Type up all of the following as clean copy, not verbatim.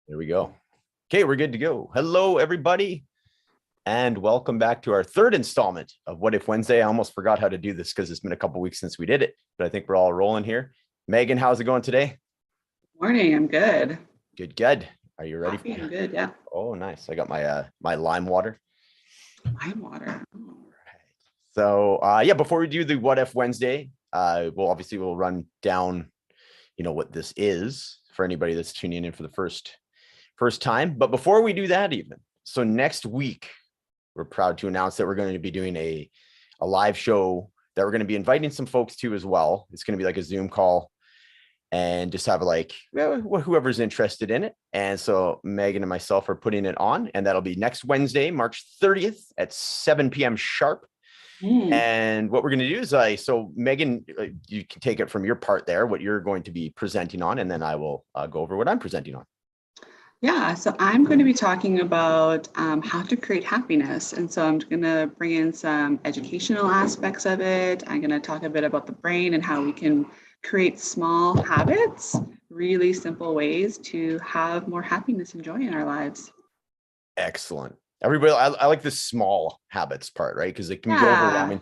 There we go. Okay, we're good to go. Hello, everybody, and welcome back to our third installment of What If Wednesday. I almost forgot how to do this because it's been a couple weeks since we did it, but I think we're all rolling here. Megan, how's it going today? Morning, I'm good. Good, good. Are you ready? Coffee, I'm good, yeah. Oh, nice. I got my lime water. Lime water. So yeah, before we do the What If Wednesday, we'll run down, what this is for anybody that's tuning in for the first time. But before we do that, so next week, we're proud to announce that we're going to be doing a live show that we're going to be inviting some folks to as well. It's going to be like a Zoom call and just have whoever's interested in it. And so Megan and myself are putting it on, and that'll be next Wednesday, March 30th at 7 p.m. sharp. And what we're going to do is so Megan, you can take it from your part there, what you're going to be presenting on, and then I will go over what I'm presenting on. Yeah, so I'm going to be talking about how to create happiness. And so I'm going to bring in some educational aspects of it. I'm going to talk a bit about the brain and how we can create small habits, really simple ways to have more happiness and joy in our lives. Excellent. Everybody, I like the small habits part, right? Because it can be overwhelming.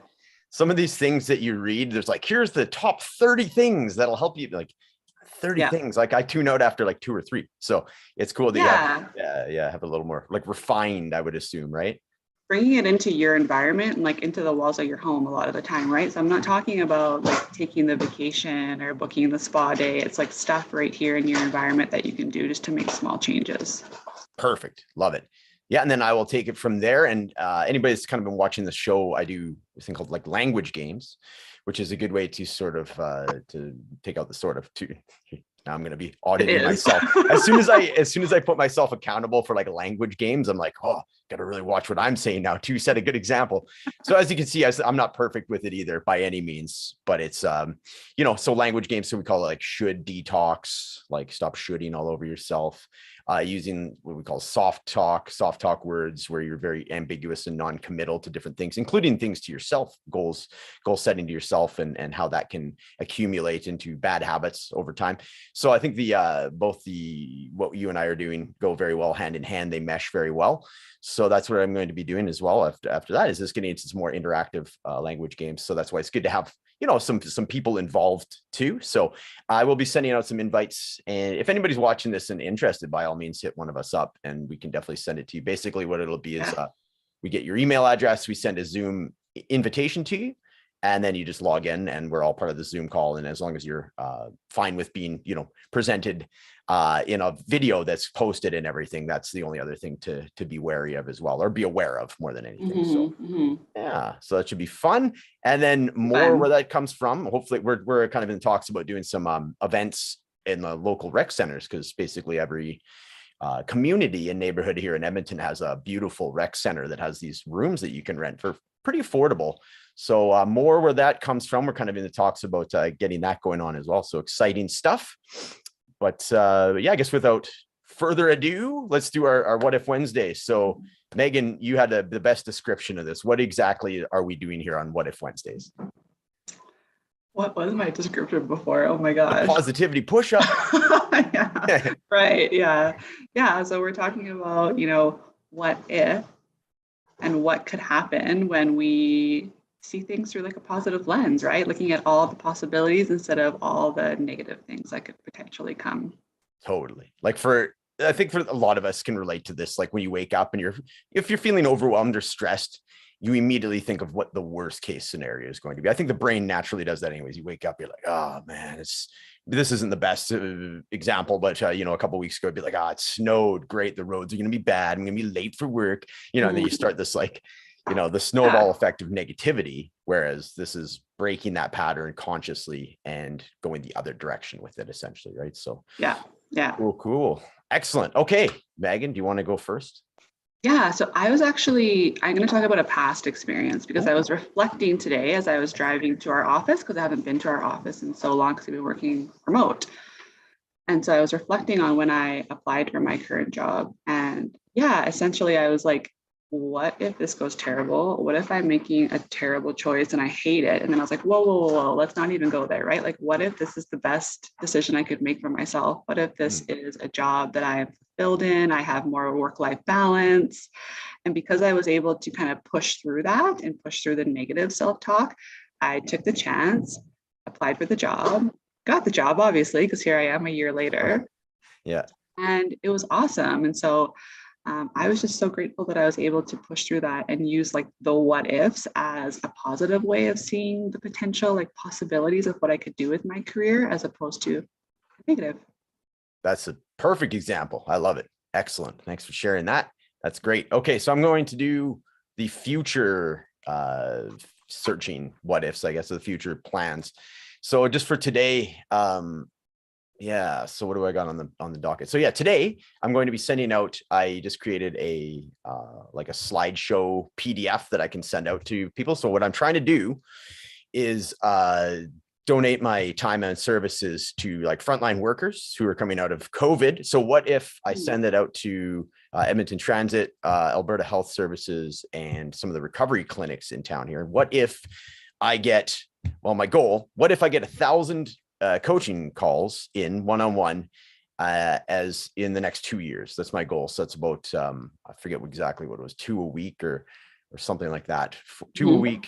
Some of these things that you read, there's like, here's the top 30 things that'll help you. Like 30 things. Like I tune out after like 2 or 3. So it's cool that you have a little more like refined, I would assume, right? Bringing it into your environment and like into the walls of your home a lot of the time, right? So I'm not talking about like taking the vacation or booking the spa day. It's like stuff right here in your environment that you can do just to make small changes. Perfect. Love it. Yeah, and then I will take it from there. And anybody that's kind of been watching the show, I do a thing called like language games, which is a good way to sort of to take out the sort of two. Now I'm going to be auditing myself. As soon as I put myself accountable for like language games, I'm like, oh, got to really watch what I'm saying now to set a good example. So as you can see, I'm not perfect with it either by any means, but it's, so language games. So we call it like should detox, like stop shoulding all over yourself. Using what we call soft talk words where you're very ambiguous and non-committal to different things, including things to yourself, goal setting to yourself, and how that can accumulate into bad habits over time. So I think what you and I are doing go very well hand in hand. They mesh very well. So that's what I'm going to be doing as well. After that is just getting into some more interactive language games. So that's why it's good to have some people involved too. So I will be sending out some invites, and if anybody's watching this and interested, by all means hit one of us up and we can definitely send it to you. Basically what it'll be is we get your email address, we send a Zoom invitation to you, and then you just log in and we're all part of the Zoom call. And as long as you're fine with being presented in a video that's posted and everything, that's the only other thing to be wary of as well, or be aware of more than anything. So that should be fun. And then where that comes from, hopefully we're kind of in talks about doing some events in the local rec centers, because basically every community and neighborhood here in Edmonton has a beautiful rec center that has these rooms that you can rent for pretty affordable. So more where that comes from, we're kind of in the talks about getting that going on as well. So exciting stuff. But I guess without further ado, let's do our What If Wednesday. So Megan, you had the best description of this. What exactly are we doing here on What If Wednesdays? What was my description before? Oh my gosh. The positivity push-up. Yeah. Right. Yeah. So we're talking about, what if and what could happen when we see things through like a positive lens, right? Looking at all the possibilities instead of all the negative things that could potentially come. Totally. I think for a lot of us can relate to this. Like when you wake up and if you're feeling overwhelmed or stressed, you immediately think of what the worst case scenario is going to be. I think the brain naturally does that anyways. You wake up, you're like, oh man, this isn't the best example, but a couple of weeks ago, I'd be like, it snowed. Great. The roads are going to be bad. I'm going to be late for work. And then you start this like, the snowball effect of negativity, whereas this is breaking that pattern consciously and going the other direction with it essentially. Right. So yeah. Cool. Excellent. Okay. Megan, do you want to go first? Yeah, so I'm going to talk about a past experience because I was reflecting today as I was driving to our office, because I haven't been to our office in so long because we've been working remote. And so I was reflecting on when I applied for my current job. And essentially I was like, what if this goes terrible? What if I'm making a terrible choice and I hate it? And then I was like, whoa, whoa, whoa, whoa, let's not even go there, right? Like, what if this is the best decision I could make for myself? What if this is a job that I am fulfilled in? I have more work-life balance. And because I was able to kind of push through that and push through the negative self-talk, I took the chance, applied for the job, got the job, obviously, because here I am a year later. Yeah. And it was awesome. And so I was just so grateful that I was able to push through that and use like the what ifs as a positive way of seeing the potential, like possibilities of what I could do with my career as opposed to negative. That's a perfect example. I love it. Excellent. Thanks for sharing that. That's great. Okay, so I'm going to do the future searching what ifs, I guess, the future plans. So just for today, yeah, so what do I got on the docket? So yeah, today I'm going to be sending out, I just created a like a slideshow PDF that I can send out to people. So what I'm trying to do is donate my time and services to like frontline workers who are coming out of COVID. So what if I send it out to Edmonton Transit, Alberta Health Services, and some of the recovery clinics in town here? What if I get, well, my goal, what if I get 1,000 coaching calls in one-on-one as in the next 2 years? That's my goal. So that's about, I forget exactly what it was, 2 a week or something like that. 2 a week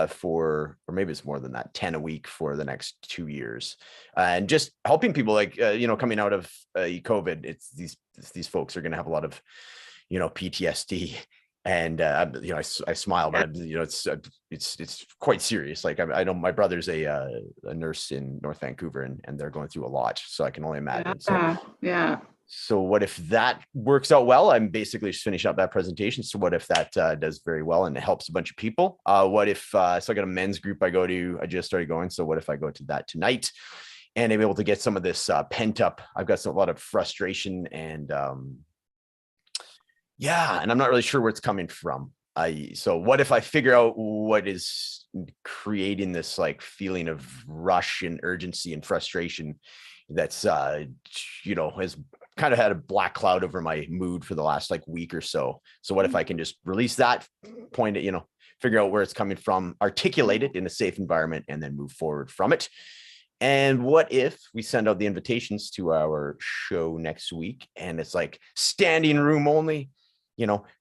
for, or maybe it's more than that, 10 a week for the next 2 years. And just helping people like, coming out of COVID, it's these folks are going to have a lot of, PTSD. And I smile, but it's quite serious. Like I know my brother's a nurse in North Vancouver, and they're going through a lot. So I can only imagine. Yeah. So what if that works out well? I'm basically just finishing up that presentation. So what if that does very well and it helps a bunch of people? What if so I got a men's group I go to. I just started going. So what if I go to that tonight and I'm able to get some of this pent up? I've got a lot of frustration and yeah, and I'm not really sure where it's coming from. So what if I figure out what is creating this like feeling of rush and urgency and frustration that's has kind of had a black cloud over my mood for the last like week or so. So what if I can just release that, point it, figure out where it's coming from, articulate it in a safe environment, and then move forward from it. And what if we send out the invitations to our show next week and it's like standing room only,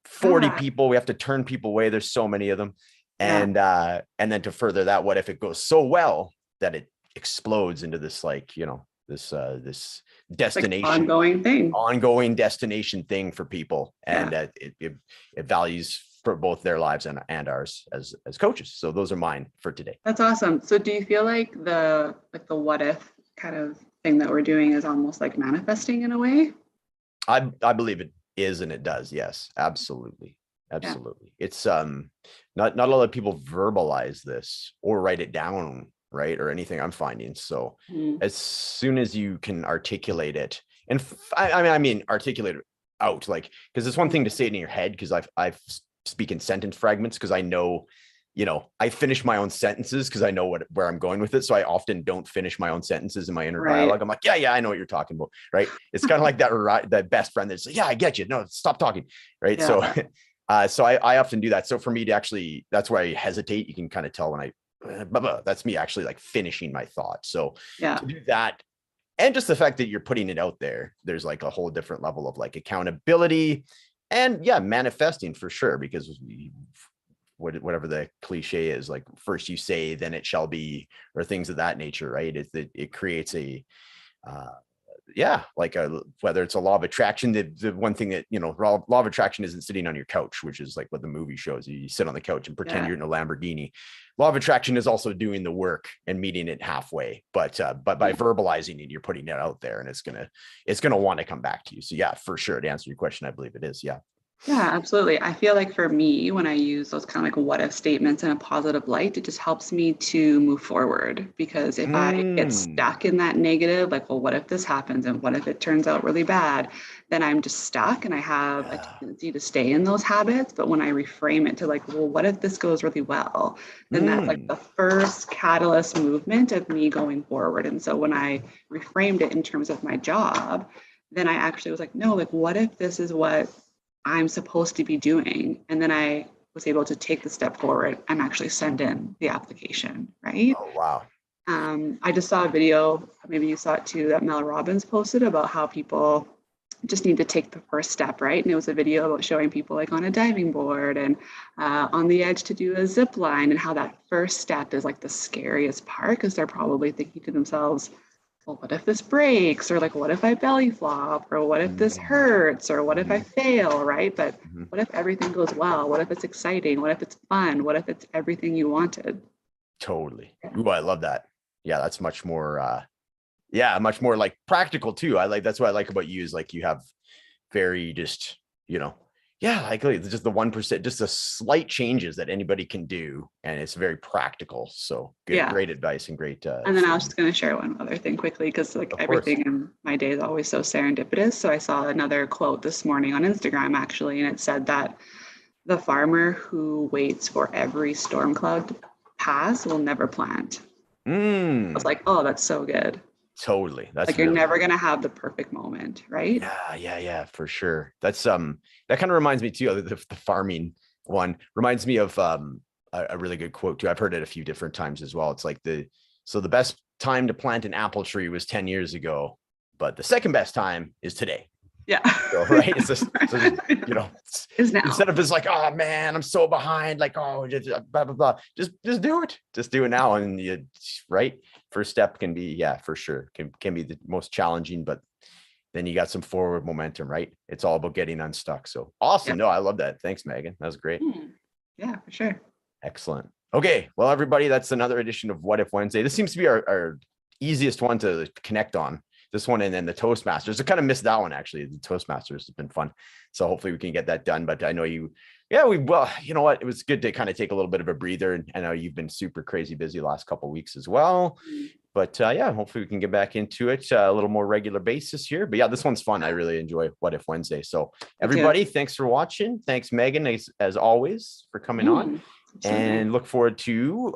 40 people, we have to turn people away. There's so many of them. And then to further that, what if it goes so well that it explodes into this, like, this destination, like ongoing destination thing for people. And it values for both their lives and ours as coaches. So those are mine for today. That's awesome. So do you feel like the what if kind of thing that we're doing is almost like manifesting in a way? I believe it is, and it does. Yes, absolutely. Absolutely. Yeah. It's not a lot of people verbalize this or write it down, right? Or anything I'm finding. So as soon as you can articulate it, and I mean articulate it out, like, because it's one thing to say it in your head, because I've speak in sentence fragments, because I know, I finish my own sentences because I know where I'm going with it. So I often don't finish my own sentences in my inner dialogue. I'm like, yeah, I know what you're talking about. Right. It's kind of like that best friend that's like, yeah, I get you. No, stop talking. Right. Yeah. So I often do that. So for me to actually, that's why I hesitate. You can kind of tell when that's me actually like finishing my thought. So to do that, and just the fact that you're putting it out there, there's like a whole different level of like accountability and manifesting for sure, because whatever the cliche is, like first you say, then it shall be, or things of that nature, right? It creates a like whether it's a law of attraction, the one thing that, law of attraction isn't sitting on your couch, which is like what the movie shows. You sit on the couch and pretend you're in a Lamborghini. Law of attraction is also doing the work and meeting it halfway, but by verbalizing it, you're putting it out there, and it's gonna want to come back to you. So for sure, to answer your question, I believe it is. Yeah, absolutely. I feel like for me, when I use those kind of like what if statements in a positive light, it just helps me to move forward. Because if I get stuck in that negative, like, well, what if this happens? And what if it turns out really bad? Then I'm just stuck, and I have a tendency to stay in those habits. But when I reframe it to like, well, what if this goes really well? Then that's like the first catalyst movement of me going forward. And so when I reframed it in terms of my job, then I actually was like, no, like, what if this is what I'm supposed to be doing. And then I was able to take the step forward and actually send in the application, right? Oh, wow. I just saw a video, maybe you saw it too, that Mel Robbins posted about how people just need to take the first step, right? And it was a video about showing people like on a diving board and on the edge to do a zip line, and how that first step is like the scariest part, because they're probably thinking to themselves, well, what if this breaks? Or like, what if I belly flop? Or what if this Mhm. hurts? Or what if I Mhm. fail, right? But Mhm. what if everything goes well? What if it's exciting? What if it's fun? What if it's everything you wanted? Totally. Ooh, I love that. Yeah, that's much more yeah, much more like practical too. I like that's what I like about you is like you have very just, you know, yeah, like just the 1%, just the slight changes that anybody can do. And it's very practical. So good, Yeah. great advice and great And then I was just going to share one other thing quickly, because like of course. everything in my day is always so serendipitous. So I saw another quote this morning on Instagram actually, and it said that the farmer who waits for every storm cloud to pass will never plant. I was Mm, like, oh, that's so good. totally. That's Like you're really never good. going to have the perfect moment, right? Yeah, for sure. That's that kind of reminds me too of the farming one. Reminds me of a really good quote too. I've heard it a few different times as well. It's like the best time to plant an apple tree was 10 years ago, but the second best time is today. Yeah. So, right. It's just, so, you know, Is now. instead of just like, oh man, I'm so behind, like, oh, just blah, blah, blah. Just do it. Just do it now. And you, right. First step can be, yeah, for sure. Can be the most challenging, but then you got some forward momentum, right? It's all about getting unstuck. So awesome. Yep. No, I love that. Thanks, Megan. That was great. Yeah, for sure. Excellent. Okay. Well, everybody, that's another edition of What If Wednesday. This seems to be our easiest one to connect on. This one and then the Toastmasters. I kind of missed that one actually. The Toastmasters has been fun. So hopefully we can get that done. But I know well, you know what? It was good to kind of take a little bit of a breather. And I know you've been super crazy busy the last couple of weeks as well. But yeah, hopefully we can get back into it a little more regular basis here. But yeah, this one's fun. I really enjoy What If Wednesday. So Me too. everybody, thanks for watching. Thanks, Megan, as always, for coming on. Absolutely. And look forward to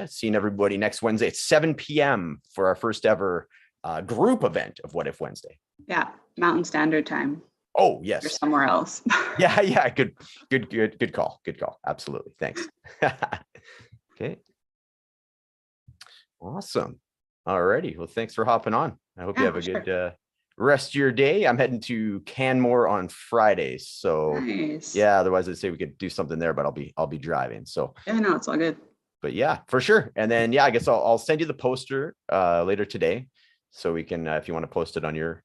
seeing everybody next Wednesday at 7 p.m. for our first ever group event of What If Wednesday. Yeah, Mountain Standard Time. Oh, You're yes. somewhere else. Yeah. Good call. Absolutely. Thanks. Okay. Awesome. All righty. Well, thanks for hopping on. I hope you Yeah, have a for sure. good rest of your day. I'm heading to Canmore on Friday. So Nice. yeah, otherwise I'd say we could do something there, but I'll be driving. So Yeah, no, it's all good. but yeah, for sure. And then yeah, I guess I'll send you the poster later today. So we can if you want to post it on your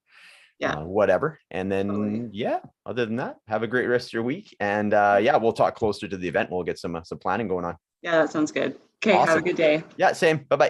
Yeah, whatever. And totally. then yeah, other than that, have a great rest of your week. And yeah, we'll talk closer to the event. We'll get some planning going on. Yeah, that sounds good. Okay, have a Awesome. good day. Yeah, same. Bye-bye.